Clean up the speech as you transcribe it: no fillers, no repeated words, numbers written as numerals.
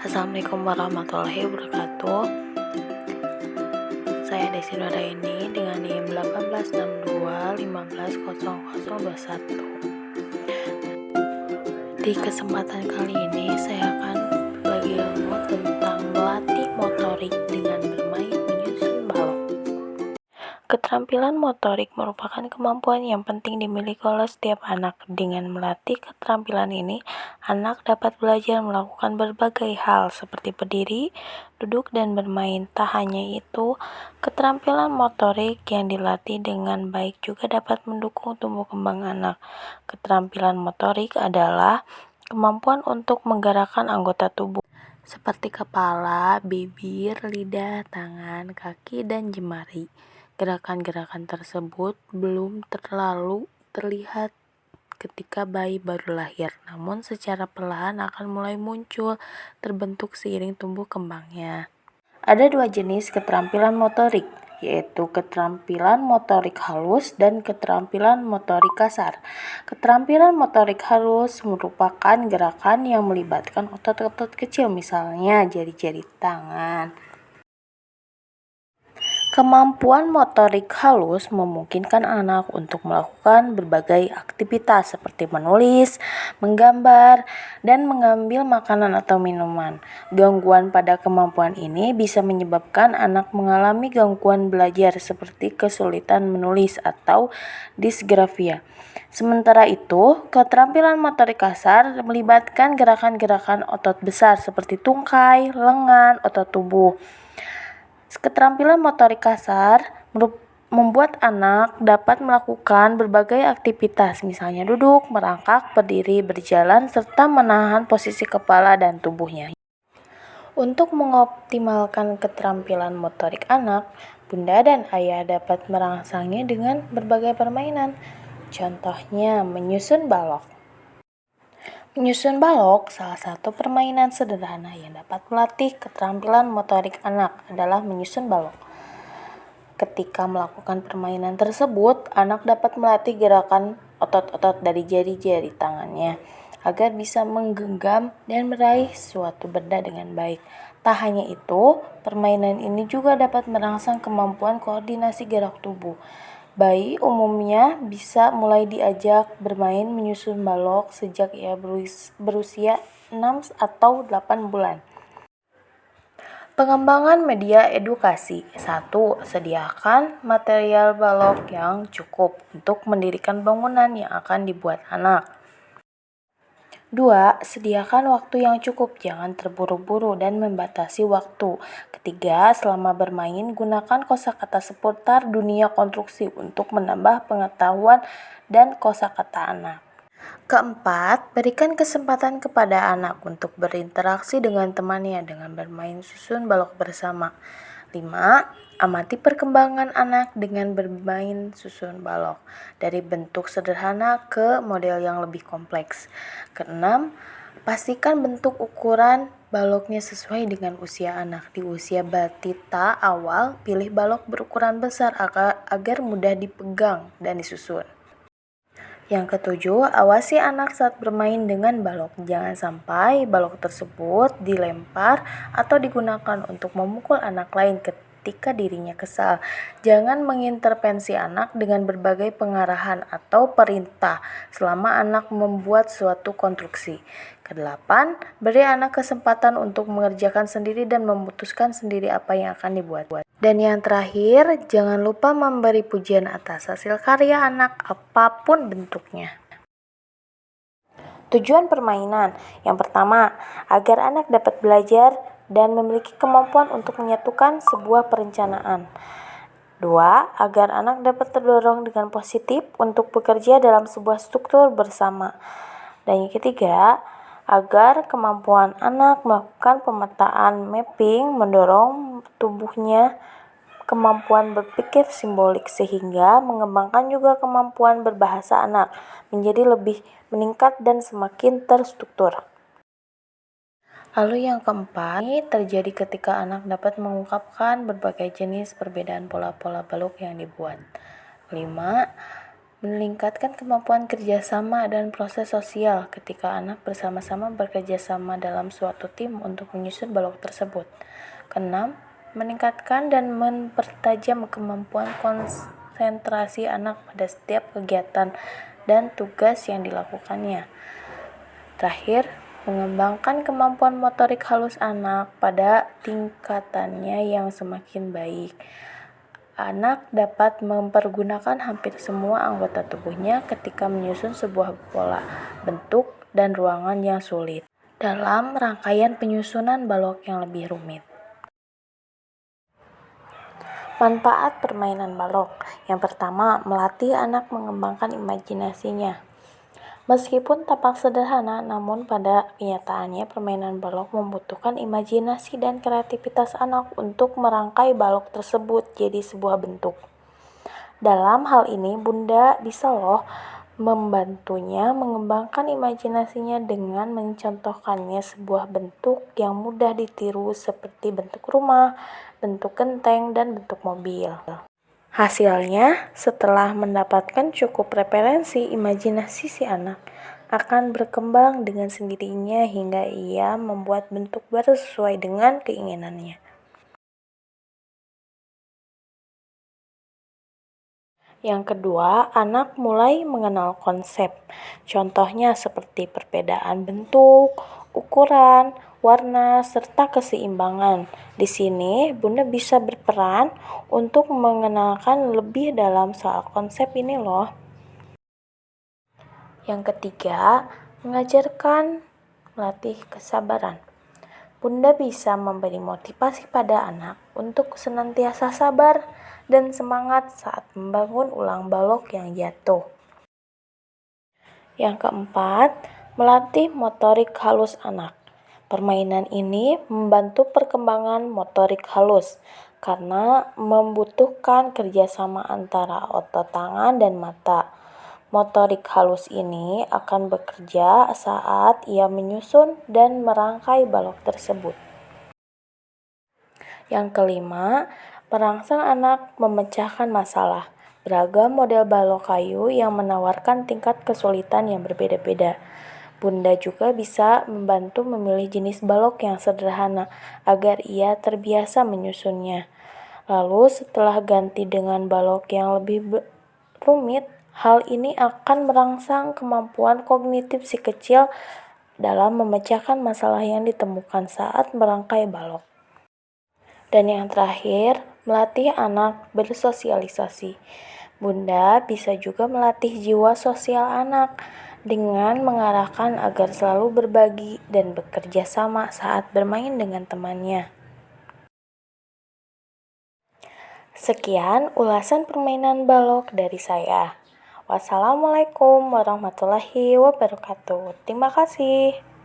Assalamualaikum warahmatullahi wabarakatuh. Saya Desi Nora ini dengan NIM 1862150021. Di kesempatan kali ini saya akan berbagi ilmu tentang melatih motorik dengan bermain menyusun balok. Keterampilan motorik merupakan kemampuan yang penting dimiliki oleh setiap anak. Dengan melatih keterampilan ini, anak dapat belajar melakukan berbagai hal seperti berdiri, duduk, dan bermain. Tak hanya itu, keterampilan motorik yang dilatih dengan baik juga dapat mendukung tumbuh kembang anak. Keterampilan motorik adalah kemampuan untuk menggerakkan anggota tubuh seperti kepala, bibir, lidah, tangan, kaki, dan jemari. Gerakan-gerakan tersebut belum terlalu terlihat ketika bayi baru lahir, namun secara perlahan akan mulai muncul, terbentuk seiring tumbuh kembangnya. Ada dua jenis keterampilan motorik, yaitu keterampilan motorik halus dan keterampilan motorik kasar. Keterampilan motorik halus merupakan gerakan yang melibatkan otot-otot kecil, misalnya jari-jari tangan. Kemampuan motorik halus memungkinkan anak untuk melakukan berbagai aktivitas seperti menulis, menggambar, dan mengambil makanan atau minuman. Gangguan pada kemampuan ini bisa menyebabkan anak mengalami gangguan belajar seperti kesulitan menulis atau disgrafia. Sementara itu, keterampilan motorik kasar melibatkan gerakan-gerakan otot besar seperti tungkai, lengan, otot tubuh. Keterampilan motorik kasar membuat anak dapat melakukan berbagai aktivitas, misalnya duduk, merangkak, berdiri, berjalan, serta menahan posisi kepala dan tubuhnya. Untuk mengoptimalkan keterampilan motorik anak, bunda dan ayah dapat merangsangnya dengan berbagai permainan. Contohnya, menyusun balok. Menyusun balok, salah satu permainan sederhana yang dapat melatih keterampilan motorik anak adalah menyusun balok. Ketika melakukan permainan tersebut, anak dapat melatih gerakan otot-otot dari jari-jari tangannya agar bisa menggenggam dan meraih suatu benda dengan baik. Tak hanya itu, permainan ini juga dapat merangsang kemampuan koordinasi gerak tubuh. Bayi umumnya bisa mulai diajak bermain menyusun balok sejak ia berusia 6 atau 8 bulan. Pengembangan media edukasi. 1. Sediakan material balok yang cukup untuk mendirikan bangunan yang akan dibuat anak. 2. Sediakan waktu yang cukup, jangan terburu-buru dan membatasi waktu. 3. Selama bermain, gunakan kosakata seputar dunia konstruksi untuk menambah pengetahuan dan kosakata anak. 4. Berikan kesempatan kepada anak untuk berinteraksi dengan temannya dengan bermain susun balok bersama. 5. Amati perkembangan anak dengan bermain susun balok, dari bentuk sederhana ke model yang lebih kompleks. 6. Pastikan bentuk ukuran baloknya sesuai dengan usia anak. Di usia batita awal, pilih balok berukuran besar agar mudah dipegang dan disusun. Yang ketujuh, awasi anak saat bermain dengan balok. Jangan sampai balok tersebut dilempar atau digunakan untuk memukul anak lain ketika dirinya kesal. Jangan mengintervensi anak dengan berbagai pengarahan atau perintah selama anak membuat suatu konstruksi. Kedelapan, beri anak kesempatan untuk mengerjakan sendiri dan memutuskan sendiri apa yang akan dibuat. Dan yang terakhir, jangan lupa memberi pujian atas hasil karya anak apapun bentuknya. Tujuan permainan. Yang pertama, agar anak dapat belajar dan memiliki kemampuan untuk menyatukan sebuah perencanaan. 2. Agar anak dapat terdorong dengan positif untuk bekerja dalam sebuah struktur bersama. Dan yang ketiga, agar kemampuan anak melakukan pemetaan mapping mendorong tubuhnya kemampuan berpikir simbolik sehingga mengembangkan juga kemampuan berbahasa anak menjadi lebih meningkat dan semakin terstruktur. Lalu yang keempat, ini terjadi ketika anak dapat mengungkapkan berbagai jenis perbedaan pola-pola balok yang dibuat. 5. meningkatkan kemampuan kerjasama dan proses sosial ketika anak bersama-sama bekerjasama dalam suatu tim untuk menyusun balok tersebut. Keenam, meningkatkan dan mempertajam kemampuan konsentrasi anak pada setiap kegiatan dan tugas yang dilakukannya. Terakhir, mengembangkan kemampuan motorik halus anak pada tingkatannya yang semakin baik. Anak dapat mempergunakan hampir semua anggota tubuhnya ketika menyusun sebuah pola, bentuk, dan ruangan yang sulit dalam rangkaian penyusunan balok yang lebih rumit. Manfaat permainan balok. Yang pertama, melatih anak mengembangkan imajinasinya. Meskipun tampak sederhana, namun pada kenyataannya permainan balok membutuhkan imajinasi dan kreativitas anak untuk merangkai balok tersebut jadi sebuah bentuk. Dalam hal ini, Bunda bisa membantunya mengembangkan imajinasinya dengan mencontohkannya sebuah bentuk yang mudah ditiru seperti bentuk rumah, bentuk genteng, dan bentuk mobil. Hasilnya, setelah mendapatkan cukup referensi, imajinasi si anak akan berkembang dengan sendirinya hingga ia membuat bentuk baru sesuai dengan keinginannya. Yang kedua, anak mulai mengenal konsep. Contohnya seperti perbedaan bentuk, ukuran, warna, serta keseimbangan. Di sini, Bunda bisa berperan untuk mengenalkan lebih dalam soal konsep ini Yang ketiga, mengajarkan melatih kesabaran. Bunda bisa memberi motivasi pada anak untuk senantiasa sabar dan semangat saat membangun ulang balok yang jatuh. Yang keempat, melatih motorik halus anak. Permainan ini membantu perkembangan motorik halus karena membutuhkan kerjasama antara otot tangan dan mata. Motorik halus ini akan bekerja saat ia menyusun dan merangkai balok tersebut. Yang kelima, merangsang anak memecahkan masalah. Beragam model balok kayu yang menawarkan tingkat kesulitan yang berbeda-beda. Bunda juga bisa membantu memilih jenis balok yang sederhana agar ia terbiasa menyusunnya. Lalu setelah ganti dengan balok yang lebih rumit, hal ini akan merangsang kemampuan kognitif si kecil dalam memecahkan masalah yang ditemukan saat merangkai balok. Dan yang terakhir, melatih anak bersosialisasi. Bunda bisa juga melatih jiwa sosial anak dengan mengarahkan agar selalu berbagi dan bekerja sama saat bermain dengan temannya. Sekian ulasan permainan balok dari saya. Wassalamualaikum warahmatullahi wabarakatuh. Terima kasih.